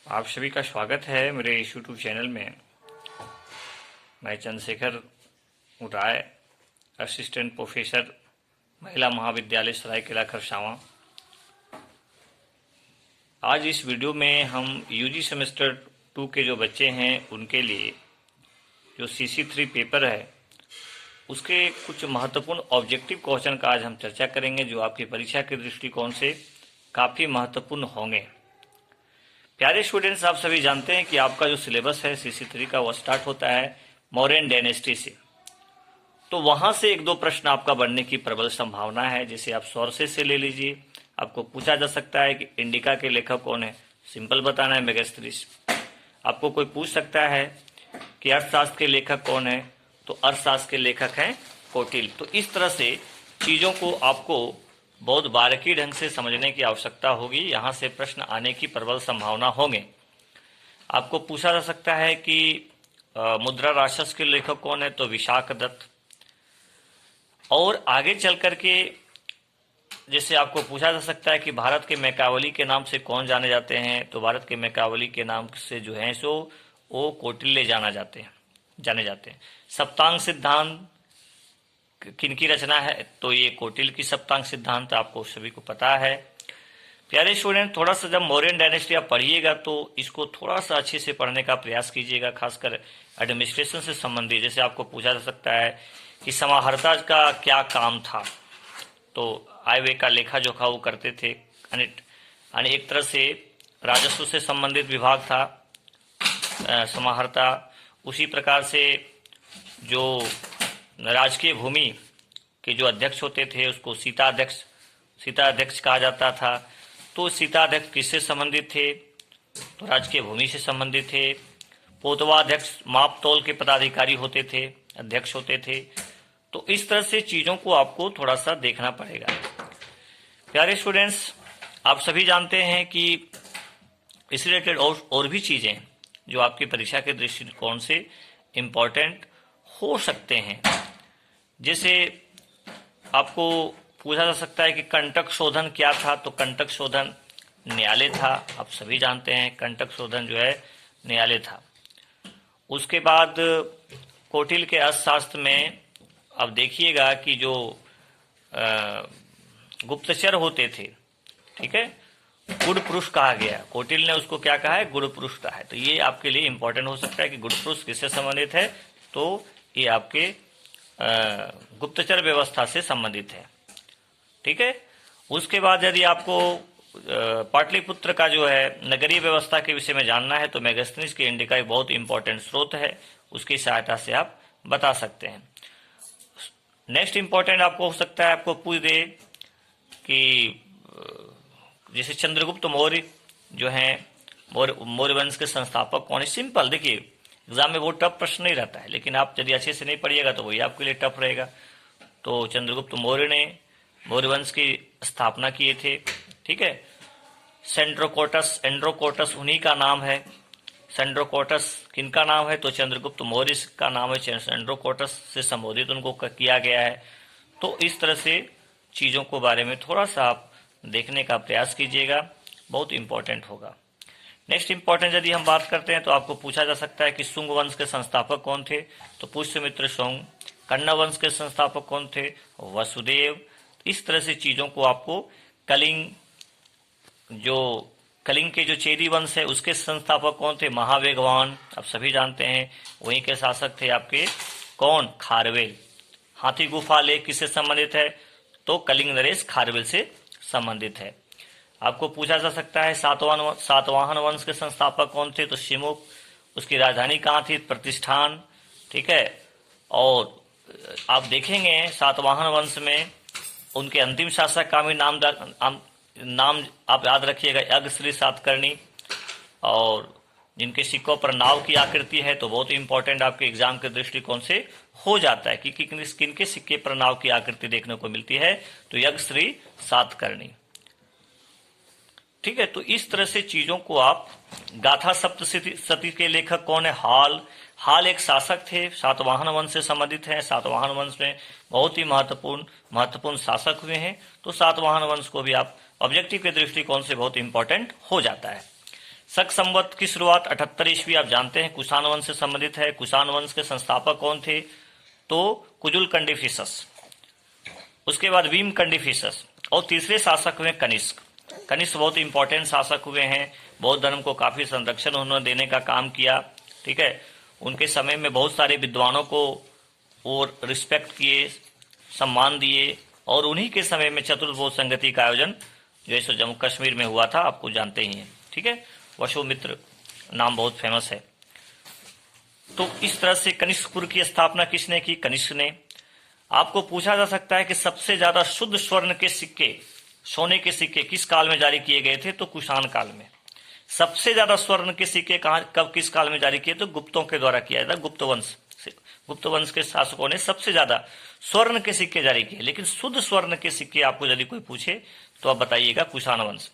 आप सभी का स्वागत है मेरे इस यूट्यूब चैनल में। मैं चंद्रशेखर राय, असिस्टेंट प्रोफेसर, महिला महाविद्यालय सरायकेला खरसावां। आज इस वीडियो में हम यूजी सेमेस्टर 2 के जो बच्चे हैं उनके लिए जो CC3 पेपर है उसके कुछ महत्वपूर्ण ऑब्जेक्टिव क्वेश्चन का आज हम चर्चा करेंगे, जो आपकी परीक्षा के दृष्टिकोण से काफ़ी महत्वपूर्ण होंगे। प्यारे स्टूडेंट्स, आप सभी जानते हैं कि आपका जो सिलेबस है CC3 का वो स्टार्ट होता है मौर्यन डायनेस्टी से। तो वहां से एक दो प्रश्न आपका बनने की प्रबल संभावना है। जैसे आप सोर्सेस से ले लीजिए, आपको पूछा जा सकता है कि इंडिका के लेखक कौन है, सिंपल बताना है मेगास्थनीज। आपको कोई पूछ सकता है कि अर्थशास्त्र के लेखक कौन है, तो अर्थशास्त्र के लेखक हैं कौटिल्य। तो इस तरह से चीजों को आपको बहुत बारीकी ढंग से समझने की आवश्यकता होगी। यहाँ से प्रश्न आने की प्रबल संभावना होंगे। आपको पूछा जा सकता है कि मुद्रा राक्षस के लेखक कौन है, तो विशाख दत्त। और आगे चल करके जैसे आपको पूछा जा सकता है कि भारत के मैकावली के नाम से कौन जाने जाते हैं, तो भारत के मैकावली के नाम से जो है सो वो कौटिल्य जाने जाते हैं। सप्तांग सिद्धांत किनकी रचना है, तो ये कौटिल्य की सप्तांग सिद्धांत आपको सभी को पता है। प्यारे स्टूडेंट, थोड़ा सा जब मौर्यन डायनेस्टी आप पढ़िएगा तो इसको थोड़ा सा अच्छे से पढ़ने का प्रयास कीजिएगा, खासकर एडमिनिस्ट्रेशन से संबंधित। जैसे आपको पूछा जा सकता है कि समाहर्ता का क्या काम था, तो आय व्यय का लेखा जोखा वो करते थे, यानी एक तरह से राजस्व से संबंधित विभाग था समाहर्ता। उसी प्रकार से जो राजकीय भूमि के जो अध्यक्ष होते थे उसको सीताध्यक्ष कहा जाता था। तो सीताध्यक्ष किससे संबंधित थे, तो राजकीय भूमि से संबंधित थे। पोतवाध्यक्ष माप तौल के पदाधिकारी होते थे, अध्यक्ष होते थे। तो इस तरह से चीजों को आपको थोड़ा सा देखना पड़ेगा। प्यारे स्टूडेंट्स, आप सभी जानते हैं कि इस रिलेटेड और भी चीजें जो आपकी परीक्षा के दृष्टिकोण से इम्पोर्टेंट हो सकते हैं। जैसे आपको पूछा जा सकता है कि कंटक शोधन क्या था, तो कंटक शोधन न्यायालय था। आप सभी जानते हैं कंटक शोधन जो है न्यायालय था। उसके बाद कौटिल्य के अर्थशास्त्र में अब देखिएगा कि जो गुप्तचर होते थे, ठीक है, गुड़ पुरुष कहा गया। कौटिल्य ने उसको क्या कहा है, गुड़ पुरुष कहा है। तो ये आपके लिए इंपॉर्टेंट हो सकता है कि गुड़ पुरुष किससे संबंधित है, तो ये आपके गुप्तचर व्यवस्था से संबंधित है, ठीक है। उसके बाद यदि आपको पाटलिपुत्र का जो है नगरीय व्यवस्था के विषय में जानना है, तो मेगास्थनीज के इंडिका एक बहुत इंपॉर्टेंट स्रोत है, उसकी सहायता से आप बता सकते हैं। नेक्स्ट इंपॉर्टेंट आपको हो सकता है, आपको पूछ दे कि जैसे चंद्रगुप्त मौर्य जो हैं, मौर्य वंश के संस्थापक कौन है। सिंपल, देखिए एग्जाम में वो टफ प्रश्न नहीं रहता है, लेकिन आप यदि अच्छे से नहीं पढ़िएगा तो वही आपके लिए टफ रहेगा। तो चंद्रगुप्त मौर्य ने मौर्य वंश की स्थापना किए थे, ठीक है। एंड्रोकोटस उन्हीं का नाम है। सेंड्रोकोटस किनका नाम है, तो चंद्रगुप्त मौर्य का नाम है। एंड्रोकोटस से संबोधित उनको किया गया है। तो इस तरह से चीजों को बारे में थोड़ा सा आप देखने का प्रयास कीजिएगा, बहुत इंपॉर्टेंट होगा। नेक्स्ट इंपॉर्टेंट यदि हम बात करते हैं तो आपको पूछा जा सकता है कि शुंग वंश के संस्थापक कौन थे, तो पुष्यमित्र शुंग। कण्व वंश के संस्थापक कौन थे, वसुदेव। इस तरह से चीजों को आपको कलिंग के जो चेदी वंश है उसके संस्थापक कौन थे, महावेगवान। आप सभी जानते हैं वहीं के शासक थे आपके कौन, खारवेल। हाथी गुफा लेख किससे संबंधित है, तो कलिंग नरेश खारवेल से संबंधित है। आपको पूछा जा सकता है सातवाहन वंश के संस्थापक कौन थे, तो शिमुख। उसकी राजधानी कहाँ थी, प्रतिष्ठान, ठीक है। और आप देखेंगे सातवाहन वंश में उनके अंतिम शासक का भी नाम आप याद रखिएगा, यज्ञश्री सातकर्णी। और जिनके सिक्कों पर नाव की आकृति है, तो बहुत इंपॉर्टेंट आपके एग्जाम के दृष्टिकोण से हो जाता है कि किनके सिक्के पर नाव की आकृति देखने को मिलती है, तो यज्ञश्री सातकर्णी, ठीक है। तो इस तरह से चीजों को आप, गाथा सप्तशती के लेखक कौन है, हाल एक शासक थे, सातवाहन वंश से संबंधित हैं। सातवाहन वंश में बहुत ही महत्वपूर्ण शासक हुए हैं। तो सातवाहन वंश को भी आप ऑब्जेक्टिव के दृष्टिकोण से बहुत इंपॉर्टेंट हो जाता है। शक संवत की शुरुआत 78 ईस्वी, आप जानते हैं कुषाण वंश से संबंधित है। कुषाण वंश के संस्थापक कौन थे? तो कुजुल कंडिफिसस, उसके बाद भीम कंडिफिसस, और तीसरे शासक हुए कनिष्क। कनिष्क बहुत इंपॉर्टेंट शासक हुए हैं, बौद्ध धर्म को काफी संरक्षण उन्होंने देने का काम किया। ठीक है, उनके समय में बहुत सारे विद्वानों को और रिस्पेक्ट किए, सम्मान दिए, और उन्हीं के समय में चतुर्भुज संगति का आयोजन जो है सो जम्मू कश्मीर में हुआ था, आपको जानते ही हैं। ठीक है, वशोमित्र नाम बहुत फेमस है। तो इस तरह से कनिष्कपुर की स्थापना किसने की? कनिष्क ने। आपको पूछा जा सकता है कि सबसे ज्यादा शुद्ध स्वर्ण के सिक्के, सोने के सिक्के किस काल में जारी किए गए थे? तो कुषाण काल में। सबसे ज्यादा स्वर्ण के सिक्के कहाँ, कब, किस काल में जारी किए? तो गुप्तों के द्वारा किया था। गुप्त वंश से, गुप्त वंश के शासकों ने सबसे ज्यादा स्वर्ण के सिक्के जारी किए। लेकिन शुद्ध स्वर्ण के सिक्के आपको यदि कोई पूछे तो आप बताइएगा कुषाण वंश।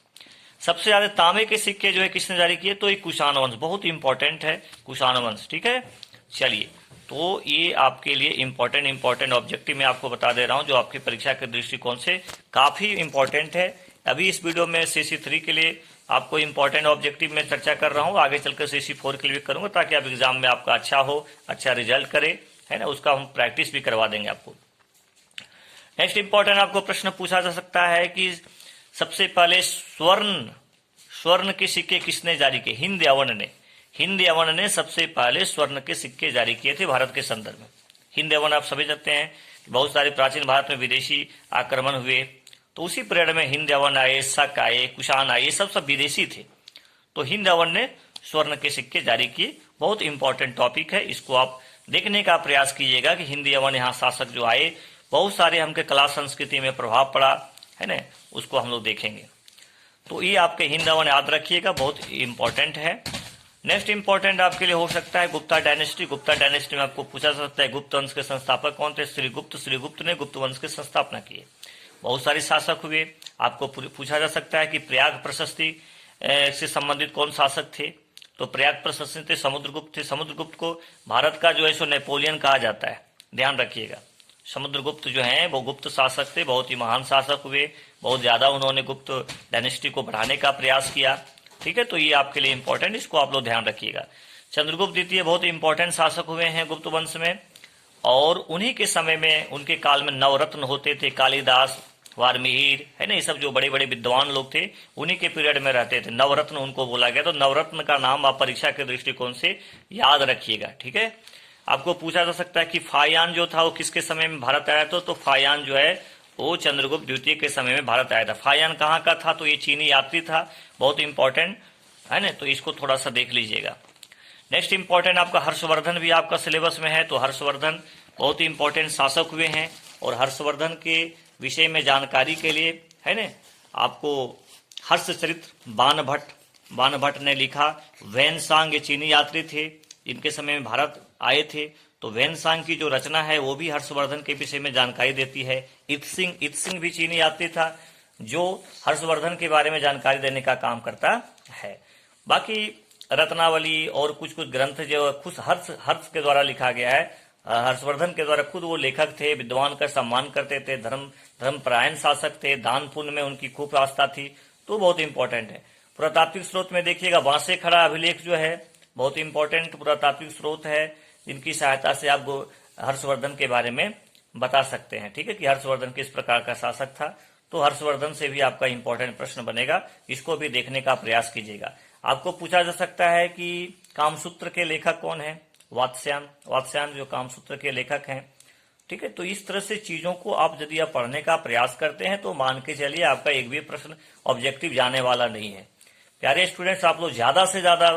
सबसे ज्यादा तांबे के सिक्के जो है किसने जारी किए? तो ये कुषाण वंश, बहुत इंपॉर्टेंट है कुषाण वंश। ठीक है, चलिए, तो ये आपके लिए इंपॉर्टेंट ऑब्जेक्टिव मैं आपको बता दे रहा हूं, जो आपकी परीक्षा के दृष्टिकोण से काफी इंपॉर्टेंट है। अभी इस वीडियो में CC3 के लिए आपको इंपॉर्टेंट ऑब्जेक्टिव में चर्चा कर रहा हूं, आगे चलकर CC4 के लिए भी करूंगा, ताकि आप एग्जाम में आपका अच्छा हो, अच्छा रिजल्ट करे, है ना, उसका हम प्रैक्टिस भी करवा देंगे आपको। नेक्स्ट इंपॉर्टेंट आपको प्रश्न पूछा जा सकता है कि सबसे पहले स्वर्ण के सिक्के किसने जारी किए? हिंद यवन ने। हिंद यवन ने सबसे पहले स्वर्ण के सिक्के जारी किए थे भारत के संदर्भ में। हिंद यवन आप सभी जानते हैं, बहुत सारे प्राचीन भारत में विदेशी आक्रमण हुए, तो उसी पीरियड में हिंद यवन आए, शक आए, कुषाण आए, सब विदेशी थे। तो हिंद यवन ने स्वर्ण के सिक्के जारी किए। बहुत इंपॉर्टेंट टॉपिक है, इसको आप देखने का प्रयास कीजिएगा कि हिंद यवन यहाँ शासक जो आए, बहुत सारे हमके कला संस्कृति में प्रभाव पड़ा है ना, उसको हम लोग देखेंगे। तो ये आपके हिंद यवन याद रखिएगा, बहुत इंपॉर्टेंट है। नेक्स्ट इंपॉर्टेंट आपके लिए हो सकता है गुप्ता डायनेस्टी। गुप्ता डायनेस्टी में आपको पूछा जा सकता है गुप्त वंश के संस्थापक कौन थे? श्रीगुप्त। श्रीगुप्त ने गुप्त वंश की स्थापना की। बहुत सारे शासक हुए। आपको पूछा जा सकता है कि प्रयाग प्रशस्ति से संबंधित कौन शासक थे? तो प्रयाग प्रशस्ति थे समुद्रगुप्त थे। समुद्रगुप्त को भारत का जो है सो नेपोलियन कहा जाता है, ध्यान रखिएगा। समुद्रगुप्त जो हैं वो गुप्त शासक थे, बहुत ही महान शासक हुए, बहुत ज्यादा उन्होंने गुप्त डायनेस्टी को बढ़ाने का प्रयास किया। ठीक है, तो ये आपके लिए इंपॉर्टेंट, इसको आप लोग ध्यान रखिएगा। चंद्रगुप्त द्वितीय बहुत इंपॉर्टेंट शासक हुए हैं गुप्त वंश में, और उन्हीं के समय में, उनके काल में नवरत्न होते थे, कालिदास, वाल्मीकि, है ना, ये सब जो बड़े बड़े विद्वान लोग थे उन्हीं के पीरियड में रहते थे। नवरत्न उनको बोला गया। तो नवरत्न का नाम आप परीक्षा के दृष्टिकोण से याद रखिएगा। ठीक है, आपको पूछा जा सकता है कि फायान जो था वो किसके समय में भारत आया था? तो फायान जो है वो चंद्रगुप्त द्वितीय के समय में भारत आया था। फायान कहाँ का था? तो ये चीनी यात्री था, बहुत इंपॉर्टेंट है ना, तो इसको थोड़ा सा देख लीजिएगा। नेक्स्ट इंपॉर्टेंट आपका हर्षवर्धन भी आपका सिलेबस में है। तो हर्षवर्धन बहुत ही इंपॉर्टेंट शासक हुए हैं, और हर्षवर्धन के विषय में जानकारी के लिए है ना, आपको हर्षचरित्र बाणभट्ट ने लिखा। वैनसांग ये चीनी यात्री थे, इनके समय में भारत आए थे। तो वैनसांग की जो रचना है वो भी हर्षवर्धन के विषय में जानकारी देती है। इत्सिंग भी चीनी यात्री था, जो हर्षवर्धन के बारे में जानकारी देने का काम करता है। बाकी रत्नावली और कुछ ग्रंथ जो खुद हर्ष के द्वारा लिखा गया है, हर्षवर्धन के द्वारा, खुद वो लेखक थे, विद्वान का सम्मान करते थे, धर्मपरायण शासक थे, दान पुण्य में उनकी खूब आस्था थी, तो बहुत इंपॉर्टेंट है। पुरातात्विक स्रोत में देखिएगा बांसे खड़ा अभिलेख जो है बहुत इंपॉर्टेंट पुरातात्विक स्रोत है, जिनकी सहायता से आप हर्षवर्धन के बारे में बता सकते हैं। ठीक है, कि हर्षवर्धन किस प्रकार का शासक था। तो हर्षवर्धन से भी आपका इंपॉर्टेंट प्रश्न बनेगा, इसको भी देखने का प्रयास कीजिएगा। आपको पूछा जा सकता है कि कामसूत्र के लेखक कौन है? वात्स्यायन जो कामसूत्र के लेखक हैं। ठीक है, तो इस तरह से चीजों को आप यदि आप पढ़ने का प्रयास करते हैं तो मान के चलिए आपका एक भी प्रश्न ऑब्जेक्टिव जाने वाला नहीं है। प्यारे स्टूडेंट्स, आप लोग ज्यादा से ज्यादा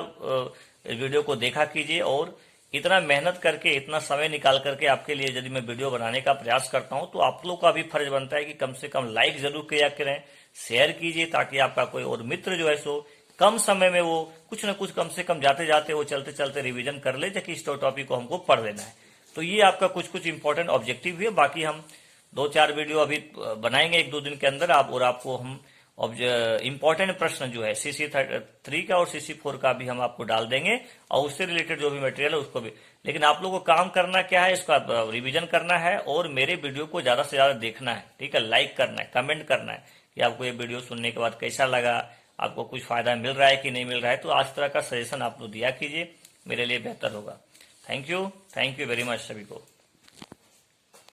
वीडियो को देखा कीजिए, और इतना मेहनत करके, इतना समय निकाल करके आपके लिए यदि मैं वीडियो बनाने का प्रयास करता हूं, तो आप लोग का भी फर्ज बनता है कि कम से कम लाइक जरूर किया करें, शेयर कीजिए, ताकि आपका कोई और मित्र जो है सो कम समय में वो कुछ न कुछ कम से कम जाते जाते वो चलते चलते रिवीजन कर ले, ताकि इस टॉपिक को हमको पढ़ लेना है। तो ये आपका कुछ इंपॉर्टेंट ऑब्जेक्टिव है। बाकी हम 2-4 वीडियो अभी बनाएंगे 1-2 दिन के अंदर, आपको हम इंपॉर्टेंट प्रश्न जो है CC3 का और CC4 का भी हम आपको डाल देंगे, और उससे रिलेटेड जो भी मटेरियल है उसको भी। लेकिन आप लोगों को काम करना क्या है, इसका रिवीजन करना है, और मेरे वीडियो को ज्यादा से ज्यादा देखना है। ठीक है, लाइक करना है, कमेंट करना है कि आपको ये वीडियो सुनने के बाद कैसा लगा, आपको कुछ फ़ायदा मिल रहा है कि नहीं मिल रहा है, तो इस तरह का सजेशन आप लोग दिया कीजिए, मेरे लिए बेहतर होगा। थैंक यू वेरी मच सभी को।